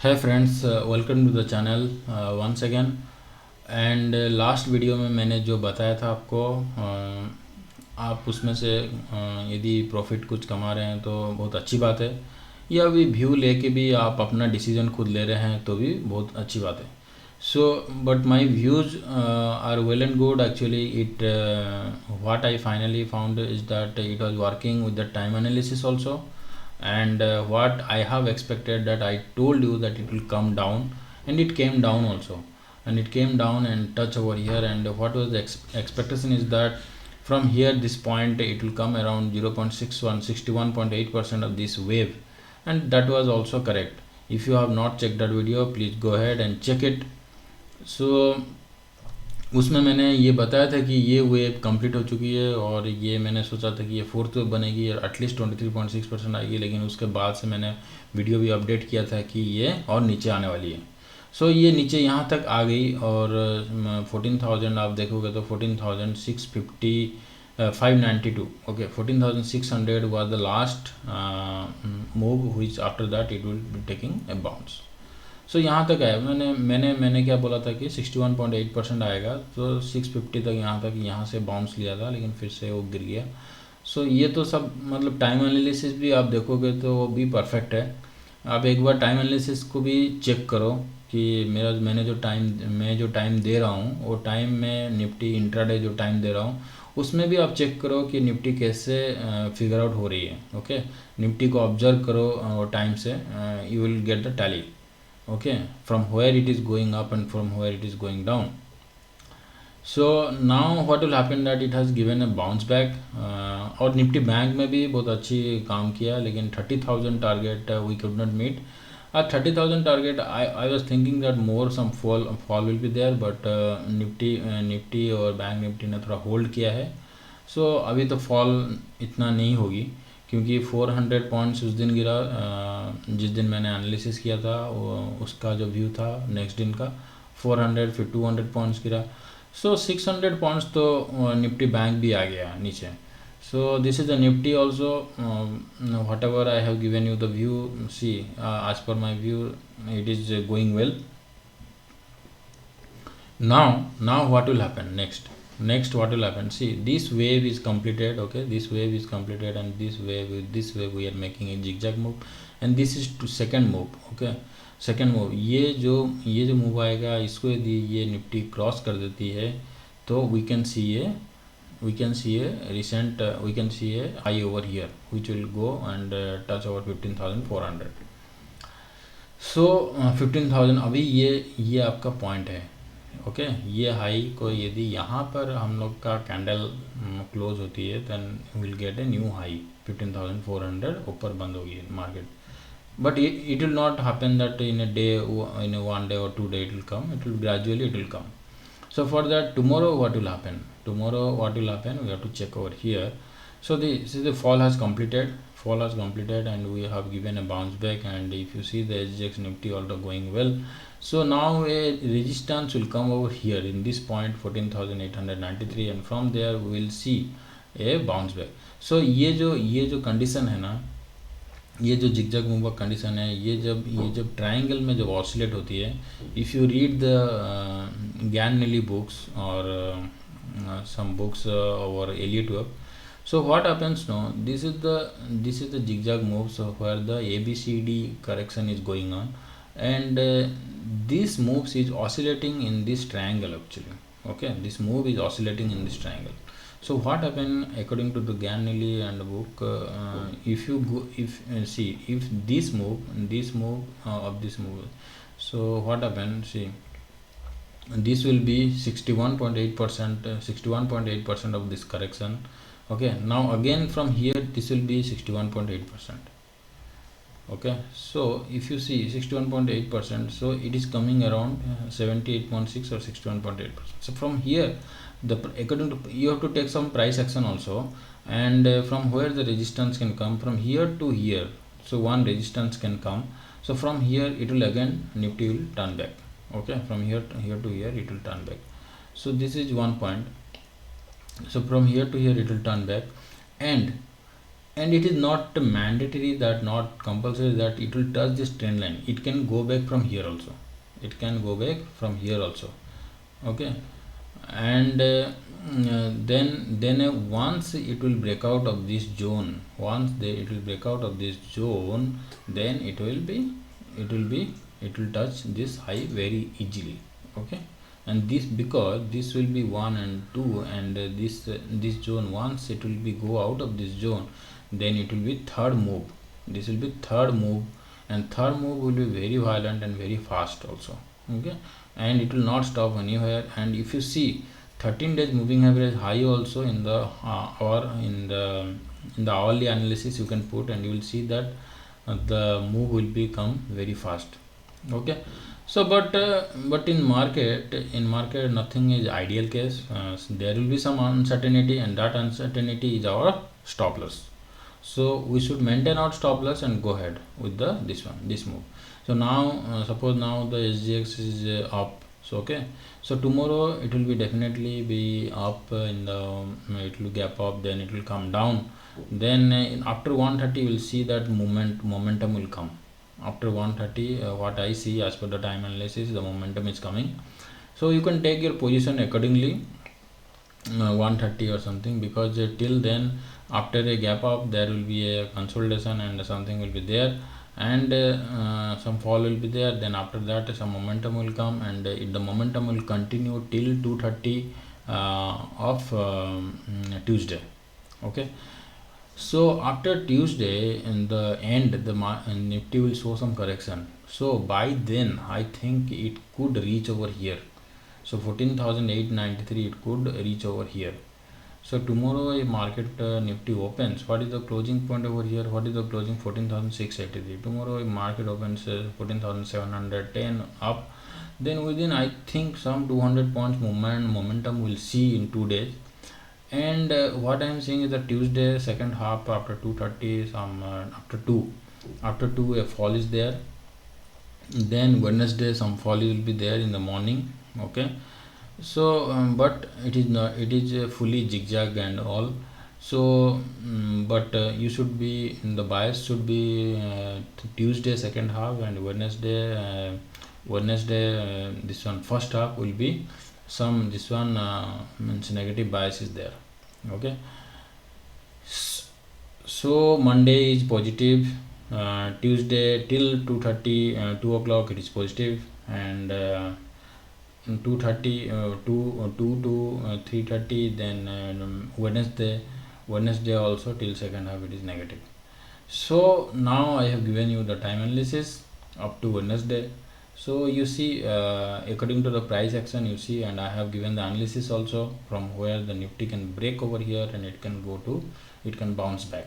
है friends, welcome to the channel once again. And last video में मैंने जो बताया था आपको, आप उसमें से यदि प्रॉफिट कुछ कमा रहे हैं तो बहुत अच्छी बात है, या अभी व्यू लेके भी आप अपना डिसीजन खुद ले रहे हैं तो भी बहुत अच्छी बात है। So but my views are well and good actually. It what I finally found is that it was working with the time analysis also, and what I have expected, that I told you that it will come down, and it came down also, and it came down and touch over here. And what was the expectation is that from here this point it will come around 0.61 61.8% of this wave, and that was also correct. If you have not checked that video, please go ahead and check it. So उसमें मैंने ये बताया था कि ये wave complete हो चुकी है, और ये मैंने सोचा था कि ये फोर्थ वेव बनेगी और एटलीस्ट 23.6% आएगी, लेकिन उसके बाद से मैंने वीडियो भी अपडेट किया था कि ये और नीचे आने वाली है। सो ये नीचे यहाँ तक आ गई, और 14,000 आप देखोगे तो 14,650 592, okay, 14,600 was the last move, which after that it will be taking a bounce. सो यहाँ तक आया। मैंने क्या बोला था कि 61.8% आएगा, तो 650 तक यहाँ से बाउंस लिया था, लेकिन फिर से वो गिर गया। सो ये तो सब मतलब टाइम एनालिसिस भी आप देखोगे तो वो भी परफेक्ट है। आप एक बार टाइम एनालिसिस को भी चेक करो कि मैं जो टाइम दे रहा हूँ, वो टाइम में निफ्टी इंट्राडे जो टाइम दे रहा हूँ उसमें भी आप चेक करो कि निफ्टी कैसे फिगर आउट हो रही है। ओके, निफ्टी को ऑब्जर्व करो टाइम से, you will get the tally, okay, from where it is going up and from where it is going down. So now what will happen that it has given a bounce back, और Nifty bank में भी बहुत अच्छी काम किया, लेकिन 30,000 target we could not meet. At 30,000 target, I was thinking that more some fall will be there, but Nifty और bank Nifty ने थोड़ा होल्ड किया है। सो अभी तो फॉल इतना नहीं होगी, क्योंकि 400 पॉइंट्स उस दिन गिरा, जिस दिन मैंने एनालिसिस किया था उसका जो व्यू था नेक्स्ट दिन का 400, फिर 200 पॉइंट्स गिरा। सो 600 पॉइंट्स तो निफ्टी बैंक भी आ गया नीचे। So this is the Nifty also, whatever I have given you the view, see as per my view it is going well. Now what will happen next what will happen, see, this wave is completed, okay, this wave is completed, and this wave we are making a zigzag move, and this is to second move, okay, second move. ये जो move आएगा, इसको यदि ये Nifty cross कर देती है तो we can see a recent we can see a high over here which will go and touch over 15,400. सो 15,000 अभी ये आपका पॉइंट है, ओके। ये हाई को यदि यहाँ पर हम लोग का कैंडल क्लोज होती है, then will get a new high 15,400, ऊपर बंद होगी market. but it will not happen that in a day, in a 1 day or 2 day it will come. It will gradually, it will come. So for that, tomorrow what will happen, we have to check over here. So the fall has completed, and we have given a bounce back, and if you see the SGX Nifty also going well. So now a resistance will come over here in this point 14,893, and from there we will see a bounce back. So ये जो condition है ना, ये जो zigzag move का condition है, ये जब ट्रायंगल में जब ऑसिलेट होती है, इफ़ यू रीड द ज्ञान नीली बुक्स और सम बुक्स और Eliot work, so what happens now, this is the zigzag move, so where the ABCD correction is going on, and this moves is oscillating in this triangle actually, okay, this move is oscillating in this triangle. So what happened according to the Ganelli and the book, if you go, if this move of this move, so what happened, see, this will be 61.8%, 61.8% of this correction, okay. Now again from here this will be 61.8%, okay. So if you see 61.8%, so it is coming around 78.6 or 61.8%. So from here, according to, you have to take some price action also, and from where the resistance can come, from here to here, so one resistance can come. So from here it will again, Nifty will turn back, okay, from here to here it will turn back. So this is one point. So from here to here it will turn back, and and it is not mandatory, that not compulsory that it will touch this trend line. It can go back from here also, it can go back from here also. Okay, and then once it will break out of this zone, it will break out of this zone, then it will touch this high very easily. Okay, and this, because this will be 1 and 2, and this zone, once it will be go out of this zone, then it will be third move. This will be third move, and third move will be very violent and very fast also. Okay, and it will not stop anywhere. And if you see 13 days moving average high also in the or in the hourly analysis, you can put, and you will see that the move will become very fast. Okay, so but in market nothing is ideal case. There will be some uncertainty, and that uncertainty is our stop loss. So we should maintain our stop loss and go ahead with this move. So now suppose now the SGX is up. So okay, so tomorrow it will be definitely be up in the it will gap up, then it will come down, then after 130 you will see that momentum will come. After 130, what I see as per the time analysis, the momentum is coming. So you can take your position accordingly, 130 or something, because till then, after a gap up, there will be a consolidation and something will be there, and some fall will be there. Then after that, some momentum will come, and the momentum will continue till 230 of Tuesday. Okay, so after Tuesday, in the end, the Nifty will show some correction. So by then, I think it could reach over here. So 14,893 it could reach over here. So tomorrow if market Nifty opens, what is the closing point over here? What is the closing? 14,683. Tomorrow if market opens 14,710 up, then within, I think, some 200 points momentum will see in 2 days. And what I am saying is that Tuesday second half after 230, some after 2 a fall is there. Then Wednesday some fall will be there in the morning. Okay, so but it is not, it is fully zigzag and all. So but you should be in the bias should be Tuesday second half, and Wednesday this one first half will be some, this one means negative bias is there. Okay, so Monday is positive, Tuesday till 2:30 2 o'clock it is positive, and 2:30 2 to 3:30, then Wednesday also till second half it is negative. So now I have given you the time analysis up to Wednesday. So you see, according to the price action, you see, and I have given the analysis also from where the Nifty can break over here, and it can go to, it can bounce back.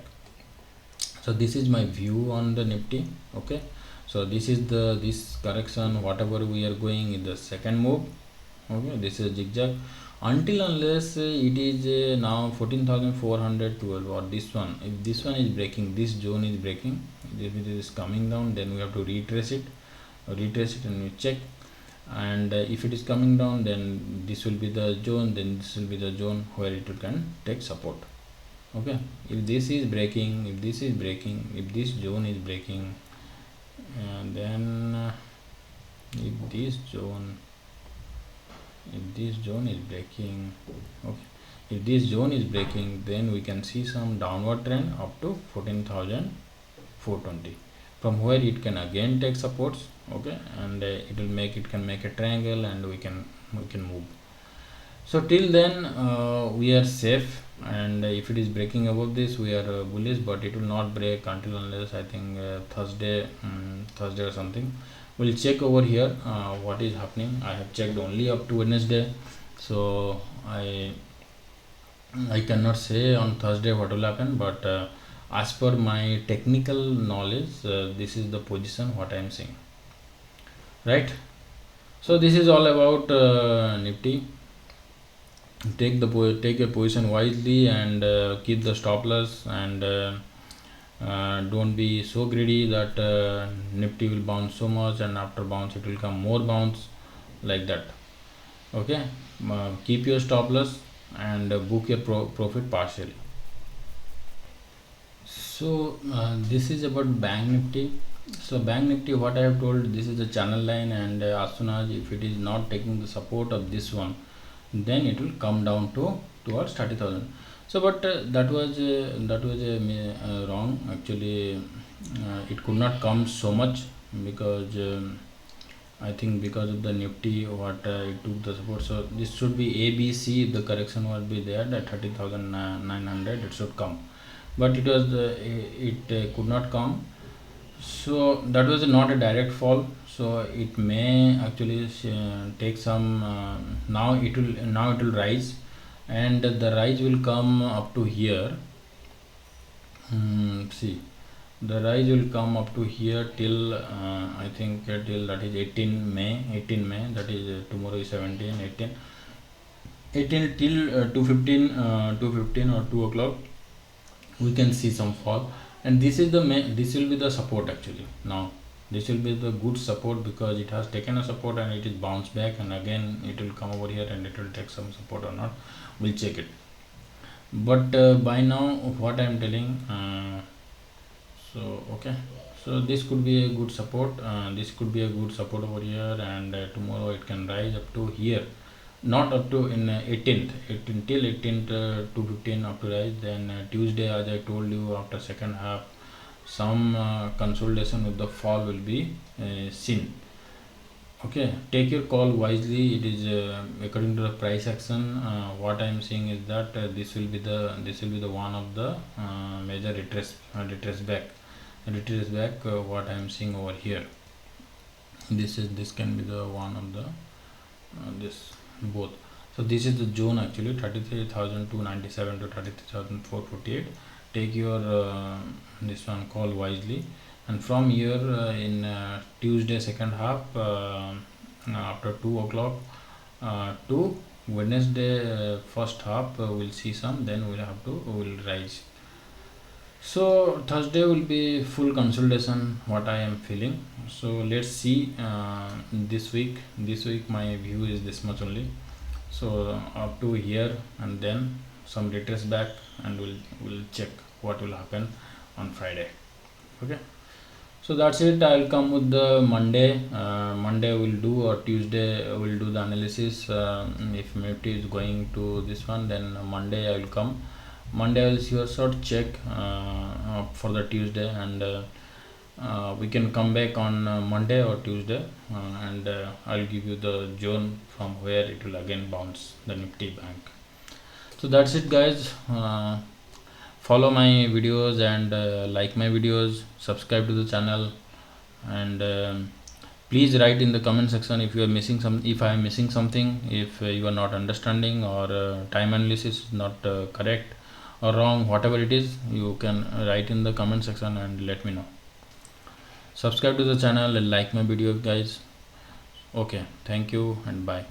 So this is my view on the Nifty. Okay, so this is this correction, whatever we are going in the second move. Okay, this is zigzag until unless it is now 14,412, or this one, if this one is breaking, this zone is breaking, if it is coming down, then we have to retrace it and we check. And if it is coming down, then this will be the zone, then this will be the zone where it can take support. Okay, if this is breaking, if this zone is breaking, then if this zone is breaking, okay, if this zone is breaking, then we can see some downward trend up to 14,420, from where it can again take supports. Okay, and it can make a triangle, and we can move. So till then we are safe, and if it is breaking above this, we are bullish, but it will not break until unless, I think, Thursday or something. We'll check over here what is happening. I have checked only up to Wednesday, so I cannot say on Thursday what will happen, but as per my technical knowledge, this is the position what I am saying, right? So this is all about Nifty. Take your position wisely, and keep the stop loss, and don't be so greedy that Nifty will bounce so much, and after bounce it will come more bounce, like that. Okay, keep your stop loss and book your profit partially. So this is about Bank Nifty. So Bank Nifty, what I have told, this is the channel line, and as soon as if it is not taking the support of this one, then it will come down to towards 30,000. So but that was wrong actually. It could not come so much because I think because of the Nifty what it took the support. So this should be ABC. If the correction would be there, that 30,900 it should come, but it was could not come. So that was not a direct fall, so it may actually take some now it will rise, and the rise will come up to here. See, the rise will come up to here till I think till that is 18 May. That is tomorrow is 17, 18 till 2:15 or 2 o'clock we can see some fall, and this is the this will be the support actually. Now this will be the good support because it has taken a support and it is bounced back, and again it will come over here and it will take some support or not, we'll check it. But by now what I am telling, so okay, so this could be a good support, this could be a good support over here, and tomorrow it can rise up to here, not up to in 18th till 18th 2:15 up to rise. Then Tuesday, as I told you, after second half some consolidation with the fall will be seen. Okay, take your call wisely. It is according to the price action. What I am seeing is that this will be the one of the major retrace back. What I am seeing over here, this can be the one of the this both. So this is the zone actually, 33,297 to 33,448. Take your this one call wisely, and from here in Tuesday second half after 2 o'clock to Wednesday first half we'll see some, then we'll rise. So Thursday will be full consolidation, what I am feeling. So let's see this week my view is this much only. So up to here, and then some retrace back, and we'll check what will happen on Friday. Okay, so that's it. I'll come with the Monday. Monday we'll do, or Tuesday we'll do the analysis. If Nifty is going to this one, then Monday I will come. Monday I will sure check for the Tuesday, and we can come back on Monday or Tuesday, and I'll give you the zone from where it will again bounce the Nifty Bank. So that's it, guys. Follow my videos and like my videos, subscribe to the channel, and please write in the comment section if you are missing if I am missing something, if you are not understanding, or time analysis is not correct or wrong, whatever it is, you can write in the comment section and let me know. Subscribe to the channel and like my video, guys. Okay, thank you and bye.